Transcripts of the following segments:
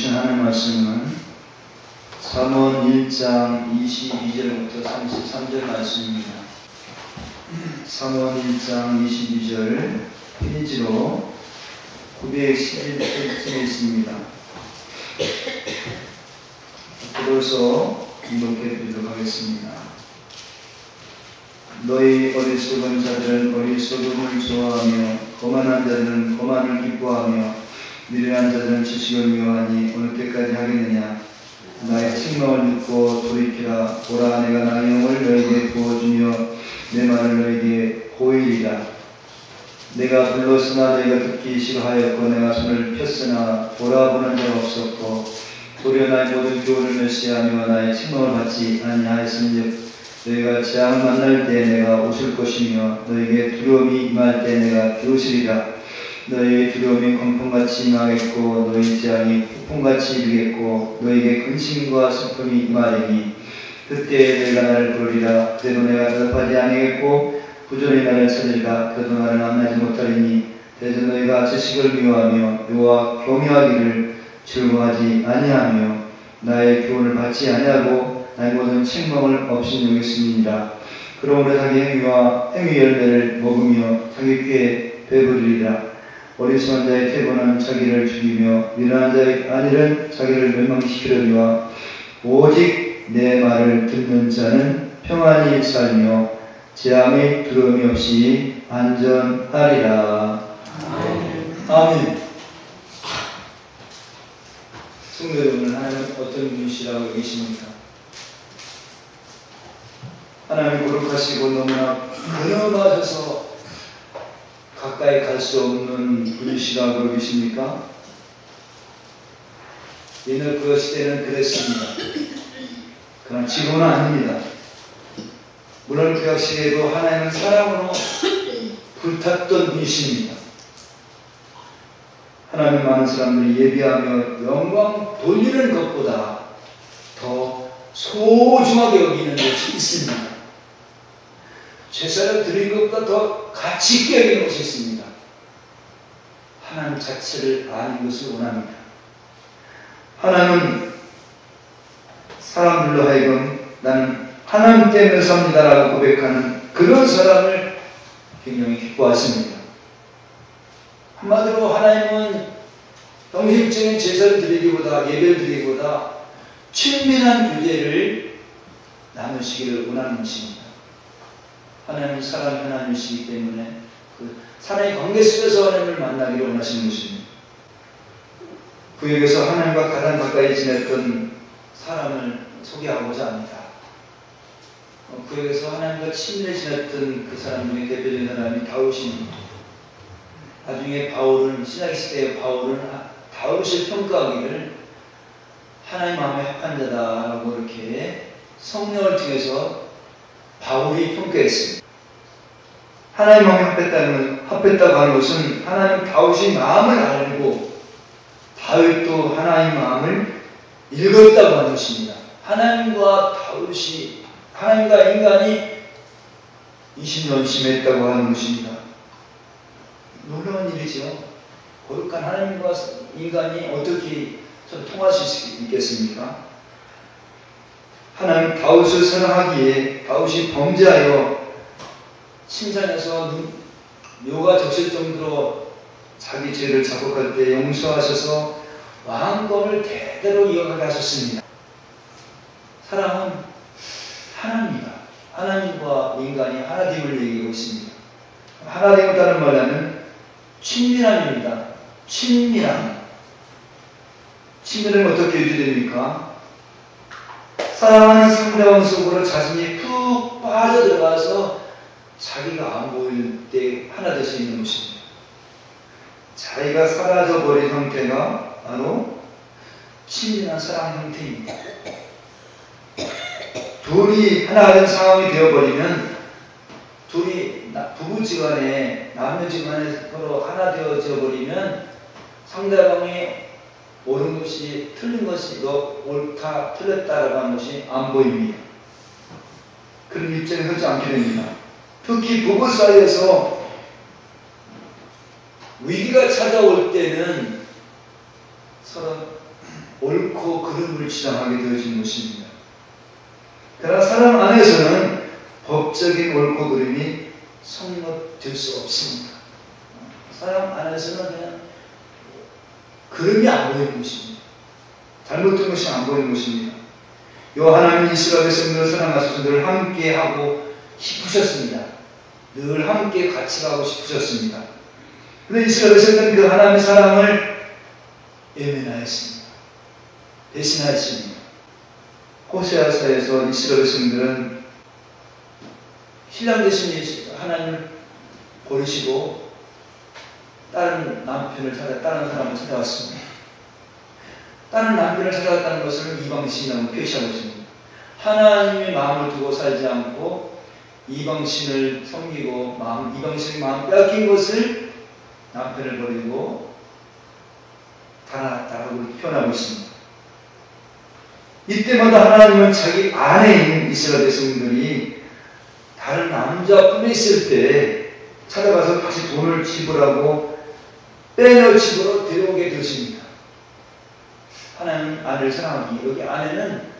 주신 하나님 말씀은 잠언 1장 22절부터 33절 말씀입니다. 잠언 1장 22절 페이지로 911페이지에 있습니다. 들어서 인독해 드리도록 하겠습니다. 너희 어리석은 자들은 어리석음을 좋아하며 거만한 자들은 거만을 기뻐하며 미련한 자들은 지식을 미워하니 어느 때까지 하겠느냐. 나의 책망을 듣고 돌이키라. 보라, 내가 나의 영을 너희에게 부어주며 내 말을 너희에게 보이리라. 내가 불렀으나 너희가 듣기 싫어하였고 내가 손을 폈으나 돌아보는 자가 없었고 도리어 나의 모든 교훈을 멸시하며 나의 책망을 받지 아니하였은즉 너희가 재앙을 만날 때 내가 웃을 것이며 너희에게 두려움이 임할 때 내가 비웃으리라. 너희의 두려움이 광풍같이 임하겠고 너희 재앙이 폭풍같이 이르겠고 너희에게 근심과 슬픔이 임하리니 그때 너희가 나를 부르리라. 그래도 내가 대답하지 아니하겠고 부조리 나를 찾으리라. 그래도 나를 만나지 못하리니 대저 너희가 지식을 미워하며 여호와 경외하기를 즐거워하지 아니하며 나의 교훈을 받지 아니하고 나의 모든 책망을 없이 여겼음이니라. 그러므로 자기 행위와 행위 열매를 먹으며 자기 꾀에 배부르리라. 어리석은 자의 태고는 자기를 죽이며 미련한 자의 안일은 자기를 멸망시키려니와 오직 내 말을 듣는 자는 평안히 살며 재앙의 두려움이 없이 안전하리라. 아멘. 성도 여러분, 하나님은 어떤 분이시라고 여기십니까? 하나님 거룩하시고 너무나 근엄하셔서 가까이 갈 수 없는 분이시라고 여기십니까? 옛날 그 시대는 그랬습니다. 그러나 지금은 아닙니다. 물론 그 시대에도 하나님은 사랑으로 불탔던 분이십니다. 하나님 많은 사람들이 예비하며 영광 돌리는 것보다 더 소중하게 여기는 것이 있습니다. 제사를 드린 것보다 더 가치 있게 여기는 것이 있습니다. 하나님 자체를 아는 것을 원합니다. 하나님은 사람들로 하여금 나는 하나님 때문에 삽니다라고 고백하는 그런 사람을 굉장히 기뻐하십니다. 한마디로 하나님은 형식적인 제사를 드리기보다 예배를 드리기보다 친밀한 교제를 나누시기를 원하는 것입니다. 하나님은 사랑의 하나님이시기 때문에 그 사랑의 관계 속에서 하나님을 만나기를 원하시는 것입니다. 구역에서 하나님과 가장 가까이 지냈던 사람을 소개하고자 합니다. 구역에서 하나님과 친밀히 지냈던 그 사람 중에 대표적인 사람이 다윗입니다. 나중에 바울은 신약 시대의 바울은 다윗을 평가하기를 하나님 마음에 합한 자다라고 이렇게 성령을 통해서 바울이 평가했습니다. 하나님 마음에 합했다고 하는 것은 하나님 다윗의 마음을 알고 다윗도 하나님 마음을 읽었다고 하는 것입니다. 하나님과 인간이 20년 심했다고 하는 것입니다. 놀라운 일이죠. 거룩한 하나님과 인간이 어떻게 통할 수 있겠습니까? 하나님 다윗을 사랑하기에 다윗이 범죄하여 침상에서 묘가 적실 정도로 자기 죄를 자복할 때 용서하셔서 왕권을 대대로 이어가게 하셨습니다. 사랑은 하나입니다. 하나님과 인간이 하나됨을 얘기하고 있습니다. 하나됨이라는 말은 친밀함입니다. 친밀함은 어떻게 유지됩니까? 사랑하는 상대방 속으로 자신이 푹 빠져들어가서 자기가 안 보일 때 하나 될 수 있는 것입니다. 자기가 사라져버린 형태가 바로 친밀한 사랑 형태입니다. 둘이 하나 된 상황이 되어버리면 둘이 부부지간에 남녀지간에 서로 하나 되어져 버리면 상대방이 옳은 것이 틀린 것이 옳다 틀렸다라고 하는 것이 안 보입니다. 그런 입장에 서지 않게 됩니다. 특히 부부 사이에서 위기가 찾아올 때는 서로 옳고 그름을 주장하게 되어진 것입니다. 그러나 사람 안에서는 법적인 옳고 그름이 성립될 수 없습니다. 사람 안에서는 그냥 그름이 안 보이는 것입니다. 잘못된 것이 안 보이는 것입니다. 요 하나님 이스라엘 백성들을 사랑하셔서 늘 함께 하고 싶으셨습니다. 늘 함께 같이 가고 싶으셨습니다. 그런데 이스라엘 백성들은 그 하나님의 사랑을 외면하였습니다. 대신하였습니다. 호세아서에서 이스라엘 백성들은 신랑 되신 하나님을 버리시고 다른 남편을 다른 사람을 찾아왔습니다. 다른 남편을 찾아왔다는 것을 이방신이라고 표시하고 있습니다. 하나님의 마음을 두고 살지 않고 이방신을 섬기고 이방신의 마음 빼앗긴 것을 남편을 버리고 달아나다라고 표현하고 있습니다. 이때마다 하나님은 자기 안에 있는 이스라엘 백성들이 다른 남자 품에 있을 때 찾아가서 다시 돈을 지불하고 빼낼 집으로 데려오게 되십니다. 하나님 아내를 사랑하기, 여기 아내는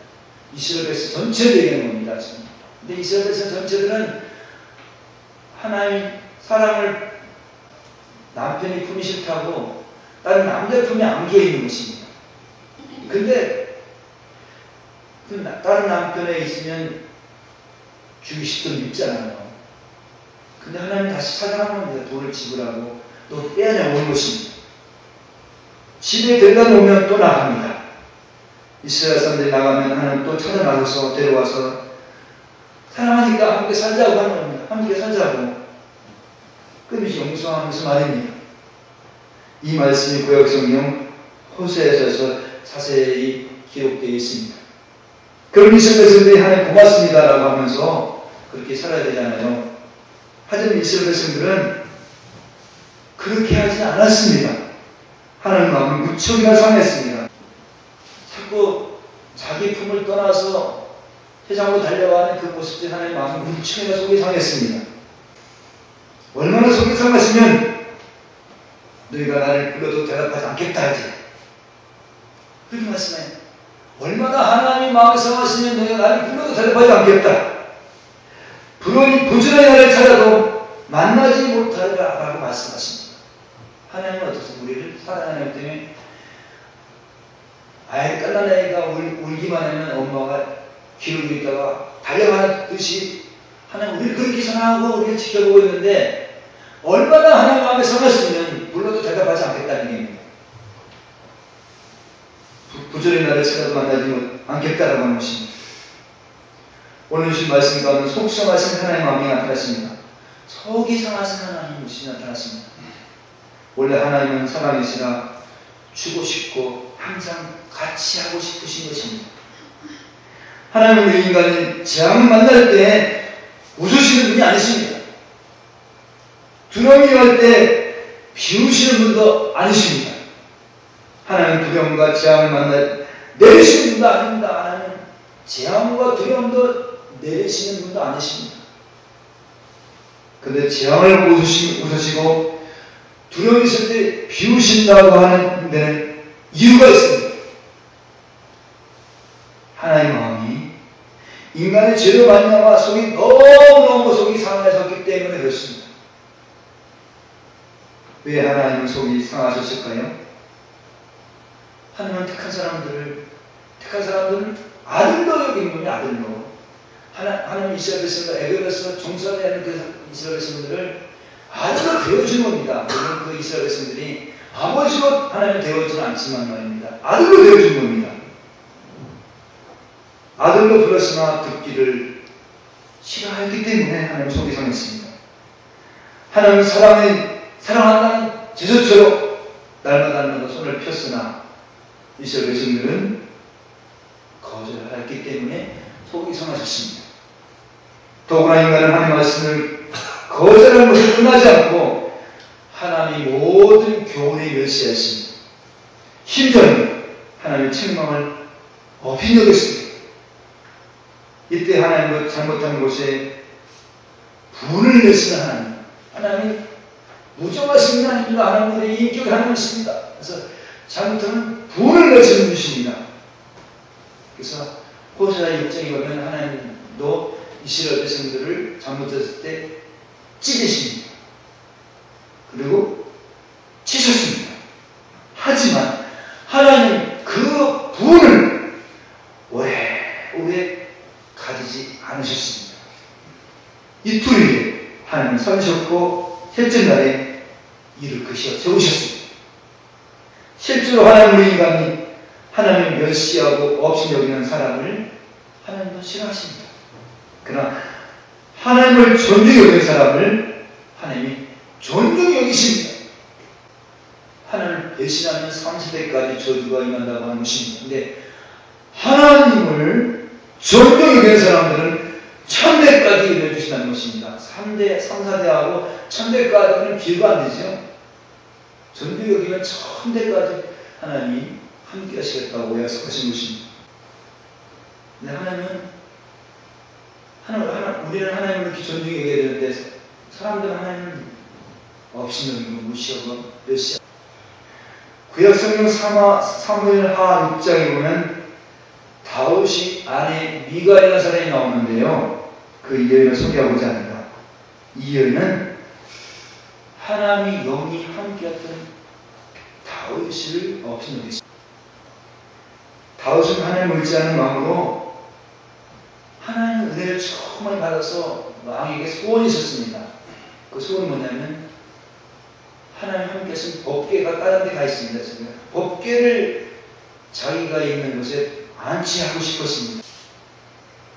이스라엘 백성 전체를 얘기하는 겁니다. 근데 이스라엘 백성 전체들은 하나님 사랑을 남편이 품이 싫다고 다른 남자 품에 안겨 있는 것입니다. 근데 다른 남편에 있으면 주기 싶던 있잖아요. 근데 하나님 다시 찾아가는 겁니다. 돈을 지불하고 또 빼앗아오는 것입니다. 집에 데려다 놓으면 또 나갑니다. 이스라엘 사람들이 나가면 하나님 또 찾아 나가서 데려와서 사랑하니까 함께 살자고 하는 겁니다. 함께 살자고. 끊임없이 용서하면서 말입니다. 이 말씀이 구약성경 호세아서에서 자세히 기록되어 있습니다. 그럼 이스라엘 백성들이 하나님 고맙습니다라고 하면서 그렇게 살아야 되잖아요. 하지만 이스라엘 백성들은 그렇게 하지 않았습니다. 하나님 마음을 무척이나 상했습니다. 자꾸 자기 품을 떠나서 세상으로 달려가는 그 모습들이 하나님 마음을 무척이나 속이 상했습니다. 얼마나 속이 상했으면 너희가 나를 불러도 대답하지 않겠다 하지. 그렇게 말씀해요. 얼마나 하나님 마음이 상하시면 너희가 나를 불러도 대답하지 않겠다. 부지런히 나를 찾아도 만나지 못하리라고 말씀하십니다. 하나님은 어떻습니까? 우리를 사랑하는 때문에 아예 깔난 애가 울기만 하면 엄마가 기르고 있다가 달려가듯이 하나님 우리를 그렇게 사랑하고 우리를 지켜보고 있는데 얼마나 하나님 마음에 상하시면 불러도 대답하지 않겠다는 얘기입니다. 부지런히 나를 찾아도 만나지 않겠다라고 하는 것입니다. 오늘 주신 말씀 가운데 속 상하신 하나님의 마음이 나타났습니다. 속이 상하신 하나님의 모습이 나타났습니다. 원래 하나님은 사랑이시라 주고 싶고 항상 같이 하고 싶으신 것입니다. 하나님은 우리 인간이 재앙을 만날 때 웃으시는 분이 아니십니다. 두려움이 올 때 비우시는 분도 아니십니다. 하나님은 두려움과 재앙을 만날 내리시는 분도 아닙니다. 하나님은 재앙과 두려움도 내리시는 분도 아니십니다. 그런데 재앙을 웃으시고 두려움이 있을 때 비우신다고 하는 데는 이유가 있습니다. 하나님의 마음이 인간의 죄로 말미암아 속이 너무너무 속이 상하셨기 때문에 그렇습니다. 왜 하나님은 속이 상하셨을까요? 하나님은 택한 사람들을 아들로 여긴 분이 아들로. 하나님 이스라엘 백성들 애굽에서 종살이 하는 그 이스라엘 백성들을 아들로 되어준 겁니다. 물론 그 이스라엘 백성들이 아버지로 하나님 되어지는 않지만 말입니다. 아들로 되어준 겁니다. 아들로 불렀으나 듣기를 싫어했기 때문에 하나님 속이 상했습니다. 하나님 사랑한다는 제스처로 날마다 손을 폈으나 이스라엘 백성들은 거절하였기 때문에 속이 상하셨습니다. 더구나 인간은 하나님의 말씀을 거절하는 것을 끝나지 않고 하나님이 모든 교훈에 멸시하였습니다. 심지어는 하나님의 책망을 업인여겼습니다. 이때 하나님은 잘못한 곳에 분을 내시는 하나님이 무정하신 하나님입니다. 하나님의 인격이 하나님이십니다. 그래서 잘못하면 분을 거쳐 주십니다. 그래서 호세아 6장에 보면 하나님도 이스라엘 백성들을 잘못했을 때 찢으십니다. 그리고 치셨습니다. 하지만 하나님 그 분을 오래 가지지 않으셨습니다. 이틀 후에 하나님 서셨고 셋째 날에 이를 그시어 세우셨습니다. 실제로 하나님의 인간이 하나님을 멸시하고 없이 여기는 사람을 하나님도 싫어하십니다. 그러나 하나님을 존중히 여기는 사람을 하나님이 존중히 여기십니다. 하나님을 배신하면 30대까지 저주가 임한다고 하는 것입니다. 그런데 하나님을 존중히 여기는 사람들은 1000대까지 이뤄주신다는 것입니다. 3대, 3, 4대하고 1000대까지는 비교가 안 되죠. 존중히 여기면 1000대까지 하나님이 함께 하시겠다고 약속하신 것입니다. 근데 우리는 하나님을 이렇게 존중히 여겨야 되는데 사람들은 하나님을 없이 여기고 무시하고 멸시하고. 구약성경 사무엘 하 6장에 보면 다윗이 아내 미갈이라는 사람이 나오는데요. 그 여인을 소개하고자 합니다. 이 여인은 하나님이 영이 함께했던 다윗을 없이 여겼습니다. 다윗은 하나님을 의지하는 마음으로 하나님의 은혜를 처음 받아서 왕에게 소원이 있었습니다. 그 소원이 뭐냐면 하나님 함께해서 법궤가 다른 데 가 있습니다. 법궤를 자기가 있는 곳에 안치하고 싶었습니다.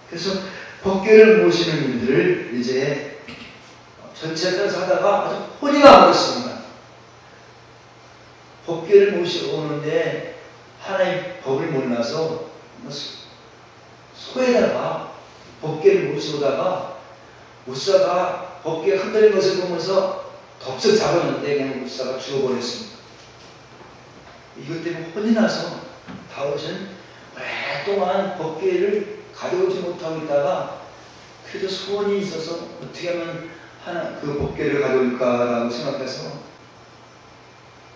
그래서 법궤를 모시는 일들을 이제 전체 따라서 하다가 아주 혼이 나버렸습니다. 법궤를 모시러 오는데 하나님 법을 몰라서 소에다가 법궤를 모시고다가 무사가 법궤가 흔들린 것을 보면서 덥석 잡았는데 그냥 무사가 죽어버렸습니다. 이것 때문에 혼이 나서 다윗은 오랫동안 법궤를 가져오지 못하고 있다가 그래도 소원이 있어서 어떻게 하면 그 법궤를 가져올까라고 생각해서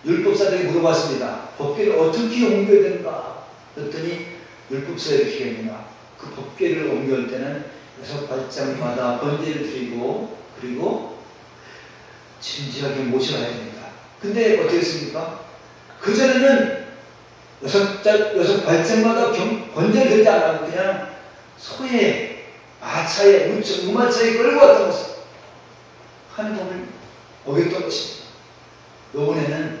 율법사들에게 물어봤습니다. 법궤를 어떻게 옮겨야 되는가? 그랬더니 율법사에 이렇게 했느냐. 그 법궤를 옮겨올 때는 6발짝마다 번제를 드리고 그리고 진지하게 모셔야 됩니다. 근데 어떻게 했습니까? 그전에는 6발짝마다 번제를 드리지 않고 그냥 소에 마차에 우마차에 끌고 왔던 것을 하는 법을 어겼던 것입니다. 이번에는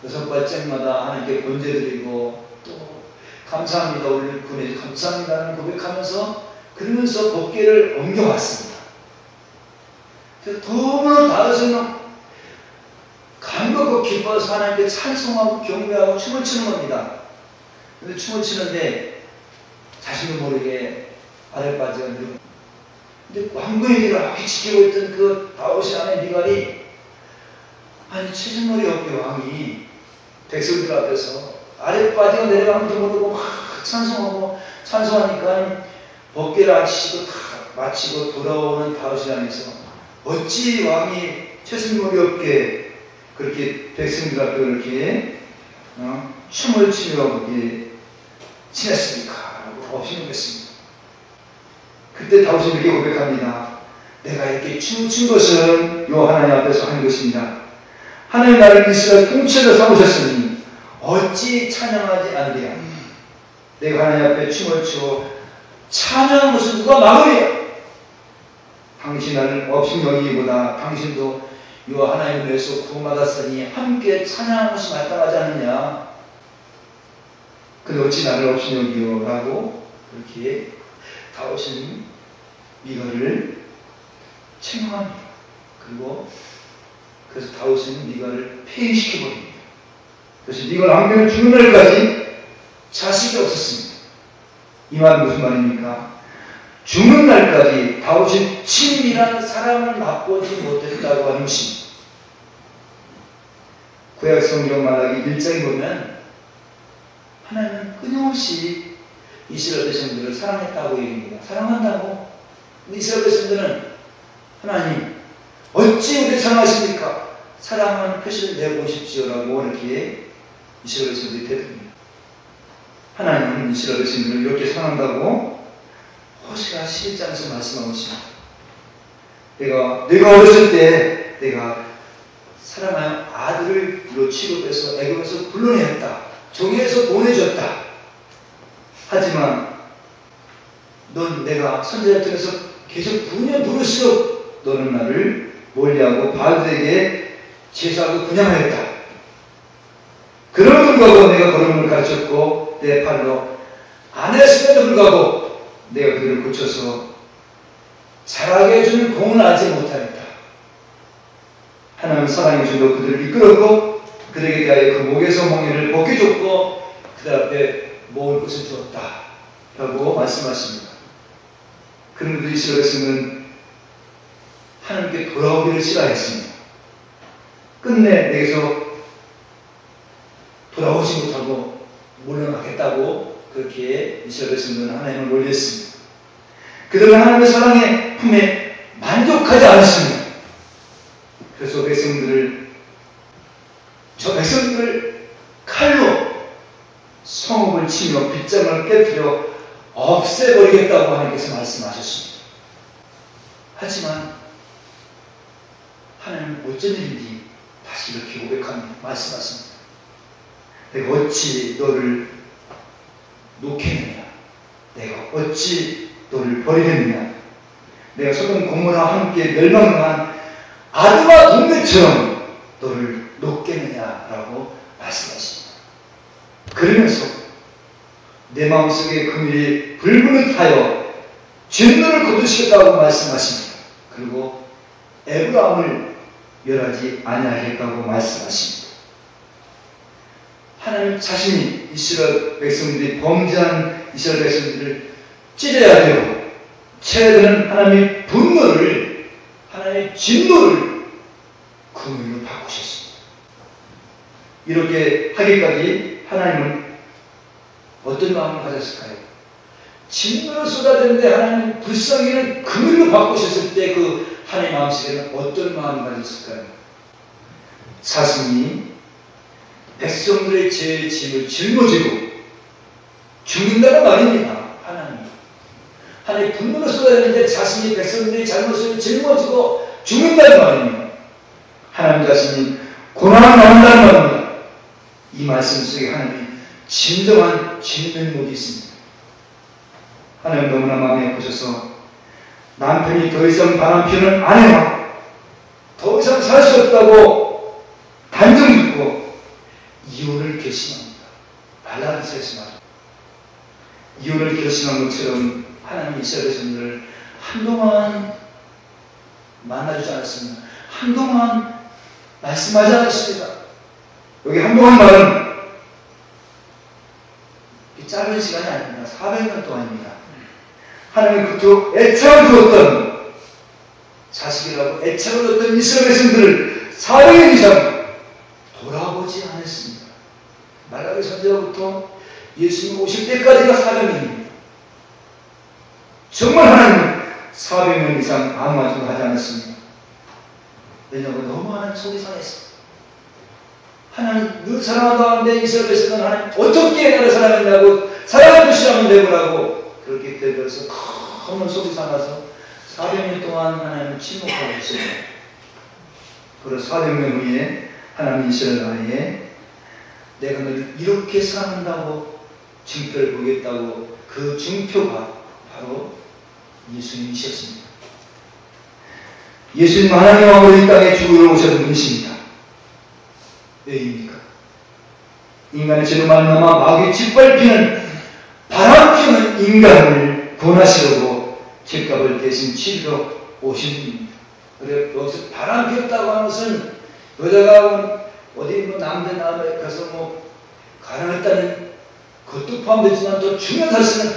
6발짝마다 하나님께 번제 드리고 또 감사합니다. 우리 군에 감사합니다는 고백하면서 그러면서 법궤를 옮겨왔습니다. 그래서 너무나 다윗은 감격하고 기뻐서 하나님께 찬송하고 경배하고 춤을 추는 겁니다. 근데 춤을 추는데 자신도 모르게 아랫바지가 늘고 근데 왕궁의 길을 앞에 지키고 있던 그 다윗의 아내 미갈이 아니 체중머리 없게 왕이 백성들 앞에서 아랫바지가 내려가는 줄 모르고 막 찬송하니까 법궤를 안치시고 다 마치고 돌아오는 다윗을 향해서 어찌 왕이 체중머리 없게 그렇게 백성들 앞에 그렇게 춤을 추며 그렇게 지냈습니까? 라고 없이 묻겠습니다. 그때 다윗이 이렇게 고백합니다. 내가 이렇게 춤을 춘 것은 요 하나님 앞에서 한 것입니다. 하나님 나를 이스라엘 통치자로 삼으셨으니 어찌 찬양하지 않으랴. 내가 하나님 앞에 춤을 추어 찬양한 것을 누가 막으랴. 당신 나를 없이 여기기보다 당신도 요 하나님을 위해서 구원받았으니 함께 찬양한 것이 마땅하지 않느냐. 근데 어찌 나를 없이 여기요 라고 그렇게 다윗은 미갈을 책망합니다. 그리고 그래서 다윗은 미갈을 폐위시켜버립니다. 그래서 미갈 왕비는 죽는 날까지 자식이 없었습니다. 이 말은 무슨 말입니까? 죽는 날까지 다윗은 친밀한 사랑을 맛보지 못했다고 하는 것입니다. 구약성경 말하기 1장에 보면 하나님은 끊임없이 이스라엘 백성들을 사랑했다고 얘기합니다. 사랑한다고. 이스라엘 백성들은 하나님 어찌 우리를 사랑하십니까? 사랑하는 표시를 내보십시오라고 이렇게 이스라엘 백성들이 대답합니다. 하나님은 이스라엘 백성들을 이렇게 사랑한다고 호세아 11장에서 말씀하고 있습니다. 내가 어렸을 때 내가 사랑하여 아들을 취급해서 애굽에서 불러내었다. 종에서 보내줬다. 하지만 넌 내가 선지자 통해서 계속 부르면 부를수록 너는 나를 멀리하고 바알들에게 제사하고 분양하였다. 그럼에도 불구하고 내가 걸음을 가르쳤고 내 팔로 안 했음에도 불구하고 내가 그들을 고쳐서 자라게 해주는 공을 알지 못하였다. 하나님 사랑해 주고 그들을 이끌었고 그들에게 대하여 그 목에서 멍에를 벗겨줬고 그들 앞에 먹을 것을 주었다. 라고 말씀하십니다. 그런데 이스라엘 백성은 하나님께 돌아오기를 싫어했습니다. 끝내 내게서 돌아오지 못하고 물러나겠다고 그렇게 이스라엘 백성들은 하나님을 놀렸습니다. 그들은 하나님의 사랑의 품에 만족하지 않았습니다. 그래서 저 백성들을 칼로 성읍을 치며 빗장을 깨뜨려 없애버리겠다고 하나님께서 말씀하셨습니다. 하지만 하나님은 어쩐 일인지 다시 이렇게 고백합니다. 말씀하십니다. 내가 어찌 너를 놓겠느냐? 내가 어찌 너를 버리겠느냐? 내가 소돔 고모라와 함께 멸망한 아드마 동네처럼 너를 놓겠느냐라고 말씀하십니다. 그러면서 내 마음속에 금일이 불문을 타여 진노를 거두시겠다고 말씀하십니다. 그리고 에브라임을 멸하지 아니하겠다고 말씀하십니다. 하나님 자신이 이스라엘 백성들이 범죄한 이스라엘 백성들을 찢어야 되고 쳐야 되는 하나님의 분노를, 하나님의 진노를 금일로 바꾸셨습니다. 이렇게 하기까지 하나님은 어떤 마음을 가졌을까요? 진노를 쏟아대는데 하나님 불쌍히는 금일로 바꾸셨을 때 그 하나님 마음속에는 어떤 마음을 가졌을까요? 자신이 백성들의 죄의 짐을 짊어지고 죽는다는 말입니다. 하나님 분노를 쏟아내는데 자신이 백성들의 잘못을 짊어지고 죽는다는 말입니다. 하나님 자신이 고난을 당한다는 말입니다. 이 말씀 속에 하나님이 진정한 진면목이 있습니다. 하나님 너무나 마음에 아프셔서 남편이 더 이상 바람 피우는 아내와 더 이상 살 수 없다고 단정 짓고 이혼을 결심합니다. 발라드에서 말입니다. 이혼을 결심한 것처럼 하나님 이스라엘 백성들을 한동안 만나주지 않았습니다. 한동안 말씀하지 않았습니다. 여기 한동안 말은 짧은 시간이 아닙니다. 400년 동안입니다. 하나님이 그토록 애착을 두었던 자식이라고 애착을 두었던 이스라엘 백성들을 400년 이상 돌아보지 않았습니다. 말라기 선지자부터 예수님 오실 때까지가 400년입니다. 정말 하나님은 400년 이상 아무 말도 하지 않았습니다. 왜냐하면 너무 하나님 속이 상했습니다. 하나님 늘 사랑한다는데 이스라엘 백성은 하나님 어떻게 나를 사랑했냐고 사랑을 주시라면 되고라고 그렇게 되어서 큰 속이 상해서 400년 동안 하나님을 침묵하고 있습니다. 그래서 400년 후에 하나님 이스라엘 나라에 내가 너를 이렇게 사랑한다고 증표를 보겠다고 그 증표가 바로 예수님이셨습니다. 예수님 하나님 왕으로 이 땅에 죽으러 오셨던 분이십니다. 왜입니까? 인간의 죄로 만나마 마귀의 짓밟히는 바람 피우는 인간을 구원하시려고 죄값을 대신 치르러 오신 분입니다. 그래 여기서 바람 피웠다고 하는 것은 여자가 어디 남자 나라에 가서 가난했다는 그것도 포함되지만 더 중요한 사실은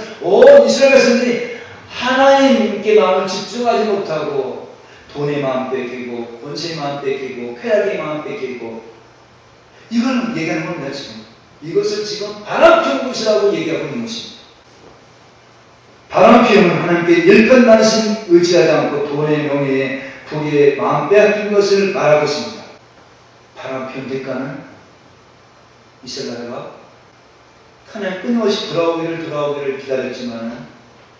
이스라엘 백성들이 하나님께 마음을 집중하지 못하고 돈의 마음 뺏기고 권세의 마음 뺏기고 쾌락의 마음 뺏기고 이걸 얘기하는 겁니다. 지금 이것을 지금 바람 피운 것이라고 얘기하고 있는 것입니다. 바람 피우는 하나님께 일편단심 의지하지 않고 돈의 명예에 부귀에 마음 빼앗긴 것을 말하고 있습니다. 바람 피운 대가는 이스라엘 나라가 하나님 끊임없이 돌아오기를 기다렸지만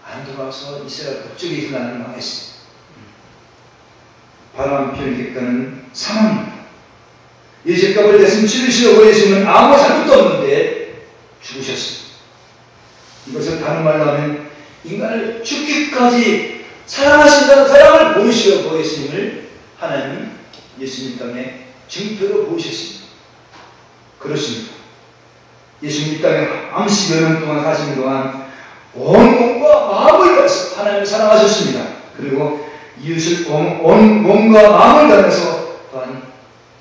안 돌아와서 이스라엘 북쪽에 나라는 망했어요. 바람 피는 객가는 사망입니다. 예수값을 대신 치르시려고 예수님은 아무 잘못도 없는데 죽으셨어요. 이것을 다른 말로 하면 인간을 죽기까지 사랑하신다는 사랑을 보이시려고 예수님을 하나님은 예수님 땅에 증표로 보이셨습니다. 그렇습니다. 예수님 이 땅에 암시 몇 년 동안 사시는 동안 온 몸과 마음을 다해서 하나님을 사랑하셨습니다. 그리고 이웃을 온 몸과 마음을 다해서 또한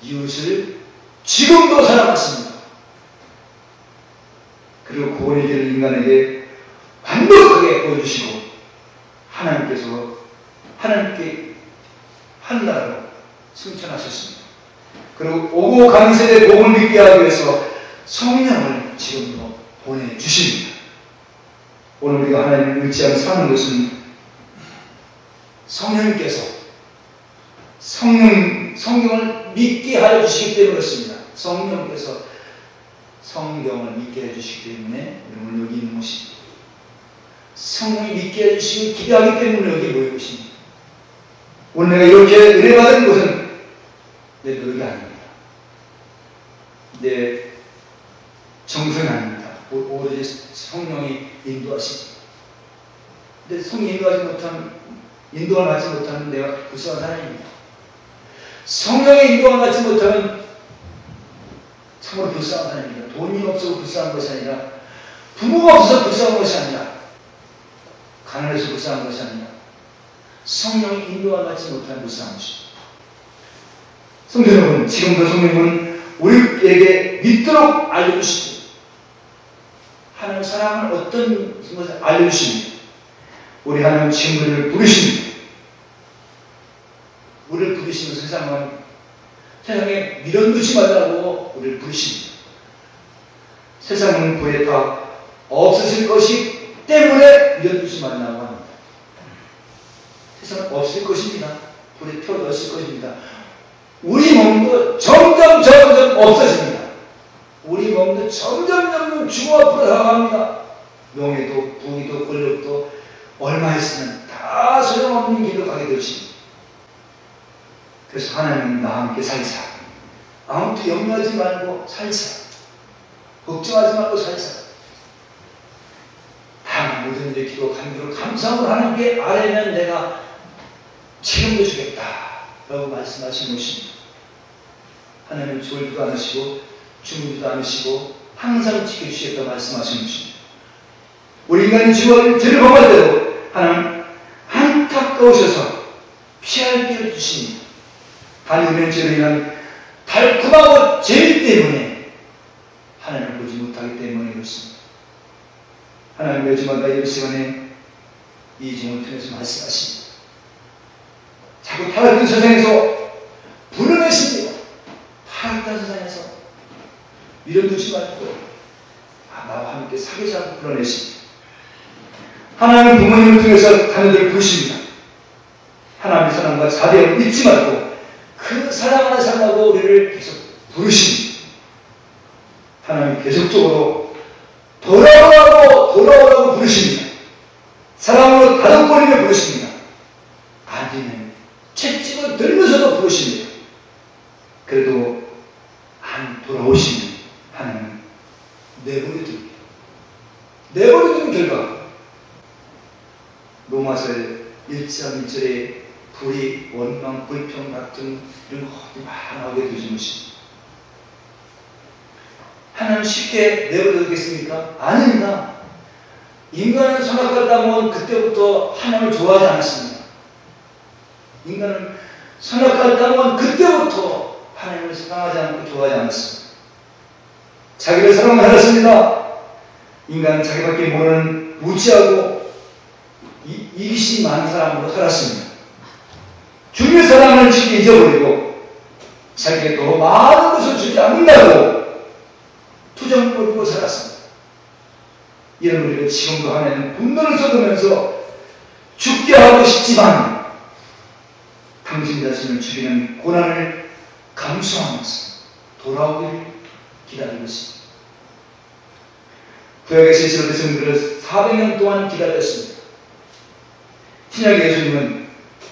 이웃을 지금도 사랑하십니다. 그리고 구원이 되는 인간에게 완벽하게 보여주시고 하나님께 한나라로 승천하셨습니다. 그리고 오고 가는 세대의 복을 믿게 하기 위해서 성령을 지금도 보내주십니다. 오늘 우리가 하나님을 의지하며 사는 것은 성령님께서 성경을 믿게 하여 주시기 때문에 그렇습니다. 성령께서 성경을 믿게 해 주시기 때문에 오늘 여기 있는 것입니다. 성령이 믿게 해 주시고 기대하기 때문에 여기 모인 것입니다. 오늘 내가 이렇게 은혜 받은 것은 내 노력이 아닙니다. 내 정성이 아닙니다. 오로지 성령이 인도하십니다. 근데 성령이 인도를 받지 못하면 내가 불쌍한 사람입니다. 성령의 인도를 받지 못하면 참으로 불쌍한 사람입니다. 돈이 없어서 불쌍한 것이 아니라, 부모가 없어서 불쌍한 것이 아니라, 가난해서 불쌍한 것이 아니라, 성령의 인도를 받지 못하는 불쌍한 것입니다. 성도 여러분, 지금도 성령님은 우리에게 믿도록 알려주시고, 하나님 사랑을 어떤 것을 알려주십니다. 우리 하나님 지금 우리를 부르십니다. 우리를 부르시면서 세상에 밀어넣지 말라고 우리를 부르십니다. 세상은 그에 다 없어질 것이기 때문에 밀어넣지 말라고 합니다. 세상은 없을 것입니다. 불에 태워졌을 것입니다. 우리 몸도 점점 없어집니다. 우리 몸도 점점 죽어 앞으로 나아갑니다. 명예도 부귀도 권력도 얼마 있으면 다 소용없는 길로 가게 되십니다. 그래서 하나님은 나와 함께 살자. 아무것도 염려하지 말고 살자. 걱정하지 말고 살자. 다 모든 일에 기도 간구로 감사함으로 하나님께 아뢰면 내가 책임져 주겠다 라고 말씀하신 것입니다. 하나님은 졸지도 않으시고 주무지도 않으시고 항상 지켜주시겠다 말씀하신 것입니다. 우리 인간이 죄를 범할 때도 하나님 안타까우셔서 피할 길을 주십니다. 하나님의 죄로 인한 달콤하고 죄 때문에 하나님을 보지 못하기 때문에 그렇습니다. 하나님 매주마다 이 시간에 이 종을 통해서 말씀하십니다. 자꾸 타락된 세상에서 불러내십니다. 타락된 세상에서 밀어두지 말고 나와 함께 사귀자고 불러내십니다. 하나님은 부모님을 통해서 자녀들을 부르십니다. 하나님의 사랑과 자비를 잊지 말고 그 사랑하는 사랑하고 우리를 계속 부르십니다. 하나님이 계속적으로 돌아오라고 부르십니다. 사랑으로 다독거리며 부르십니다. 아니면 채찍을 들면서도 부르십니다. 그래도 안 돌아오시면 하나님은 내버려둡니다. 내버려두는 결과 로마서 1장 1절에 불의, 원망, 불평 같은 이런 것들이 막 나오게 되는 것입니다. 하나님 쉽게 내버려두겠습니까? 아닙니다. 인간은 선악과를 그때부터 하나님을 좋아하지 않았습니다. 인간은 선악과를 따면 그때부터 하나님을 사랑하지 않고 좋아하지 않았습니다. 자기를 사랑하였습니다. 인간은 자기밖에 모르는 무지하고 이기심이 많은 사람으로 살았습니다. 주님의 사랑을 쉽게 잊어버리고 자기에게 더 많은 것을 주지 않는다고 투정 부리고 살았습니다. 이런 우리가 지금도 하나님 분노를 쏟으면서 죽게 하고 싶지만 당신 자신을 죽이는 고난을 감수하면서 돌아오기를 기다리고 있습니다. 구약에서 이스라엘 백성들을 400년 동안 기다렸습니다. 신약 예수님은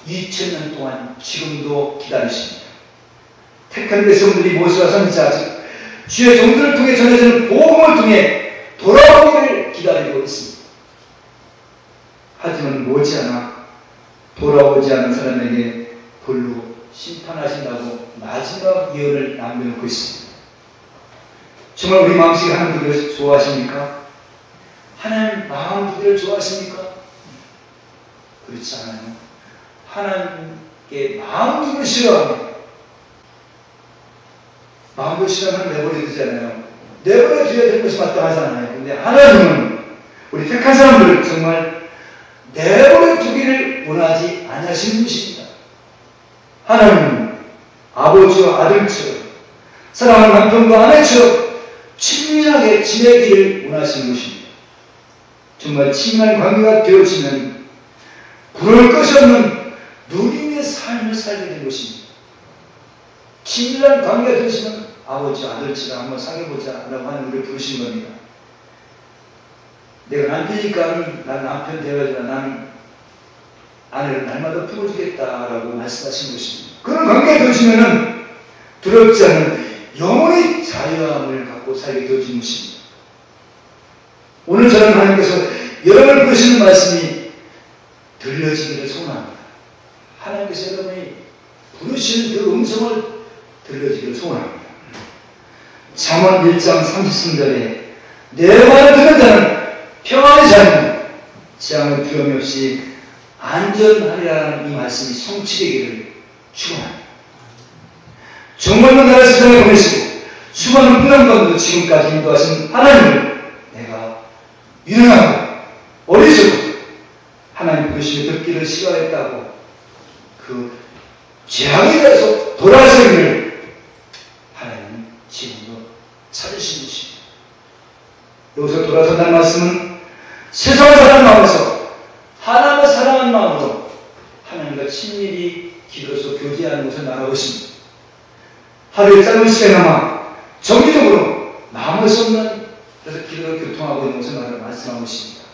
2000년 동안 지금도 기다리십니다. 택한 백성들이 모세와 선지자 주의 종들을 통해 전해지는 복음을 통해 돌아오기를 기다리고 있습니다. 하지만 머지않아 돌아오지 않은 사람에게 돌로 심판하신다고 마지막 예언을 남겨놓고 있습니다. 정말 우리 마음속에 하나님 두기를 좋아하십니까? 하나님 마음 두기를 좋아하십니까? 그렇지 않아요. 하나님께 마음 두기를 싫어합니다. 마음도 싫어하면 내버려 두잖아요. 내버려 두어야 될 것이 마땅하잖아요. 근데 하나님은 우리 택한 사람들을 정말 내버려 두기를 원하지 않으시는 분이십니다. 하나님은 아버지와 아들처럼 사랑하는 남편과 아내처럼 친밀하게 지내기를 원하시는 것입니다. 정말 친밀한 관계가 되어지면 부러울 것이 없는 누림의 삶을 살게 된 것입니다. 친밀한 관계가 되어지면 아버지와 아들처럼 한번 사귀어보자 라고 하는 우리를 부르신 겁니다. 내가 남편이니까 난 남편 되어야지 난 아내를 날마다 품어주겠다라고 말씀하신 것입니다. 그런 관계가 되어지면 두렵지 않은 영혼의 자유함을 갖고 살게 되어진 것입니다. 오늘 저는 하나님께서 여러분을 부르시는 말씀이 들려지기를 소원합니다. 하나님께서 여러분이 부르시는 그 음성을 들려지기를 소원합니다. 잠언 1장 33절에 내 말을 듣는 자는 평안의 자녀 재앙의 두려움이 없이 안전하리라는 이 말씀이 성취되기를 축원합니다. 정말로 나를 세상에 보내시고 수많은 풍랑 가운데 지금까지 인도하신 하나님을 내가 유능하고 어리석고 하나님 부르심에 듣기를 싫어했다고 그 재앙에 대해서 돌아서기를 하나님은 지금도 찾으신 것입니다. 여기서 돌아선다는 말씀은 세상을 사랑하는 마음에서 하나님을 사랑하는 마음으로 하나님과 친밀히 기도해서 교제하는 것을 말하고 있습니다. 하루의 짧은 시간에나마 정기적으로 마음을 쏟는 그래서 기도를 교통하고 있는 것을 말씀하고 있습니다.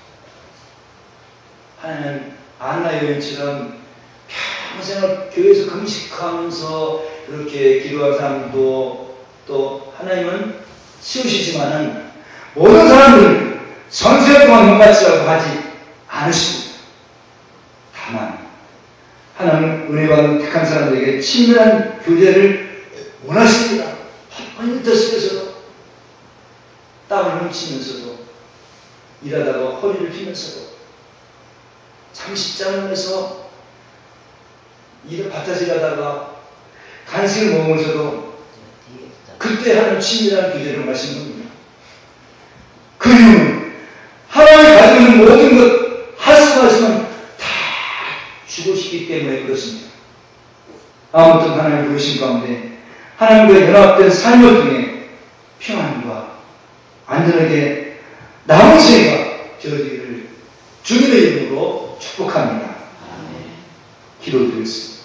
하나님은 안나 여인처럼 평생을 교회에서 금식하면서 그렇게 기도한 사람도 또 하나님은 세우시지만은 모든 사람들은 선생 동안 형같이라고 하지 않으십니다. 다만 하나님은 은혜 받은 택한 사람들에게 친밀한 교제를 원하십니다. 바쁜 터 속에서도 땀을 훔치면서도 일하다가 허리를 피면서도 잠시 짬을 내서 밭에서 일하다가 간식을 먹으면서도 그때 하는 친밀한 교제를 원하시는 겁니다. 그 이유는 하나님이 가지고 있는 모든 것 하수하지만 다 주고 싶기 때문에 그렇습니다. 아무튼 하나님의 부르심 가운데 하나님과 연합된 삶을 통해 평안과 안전하게 남은 생애가 되어지기를 주님의 이름으로 축복합니다. 기도드리겠습니다.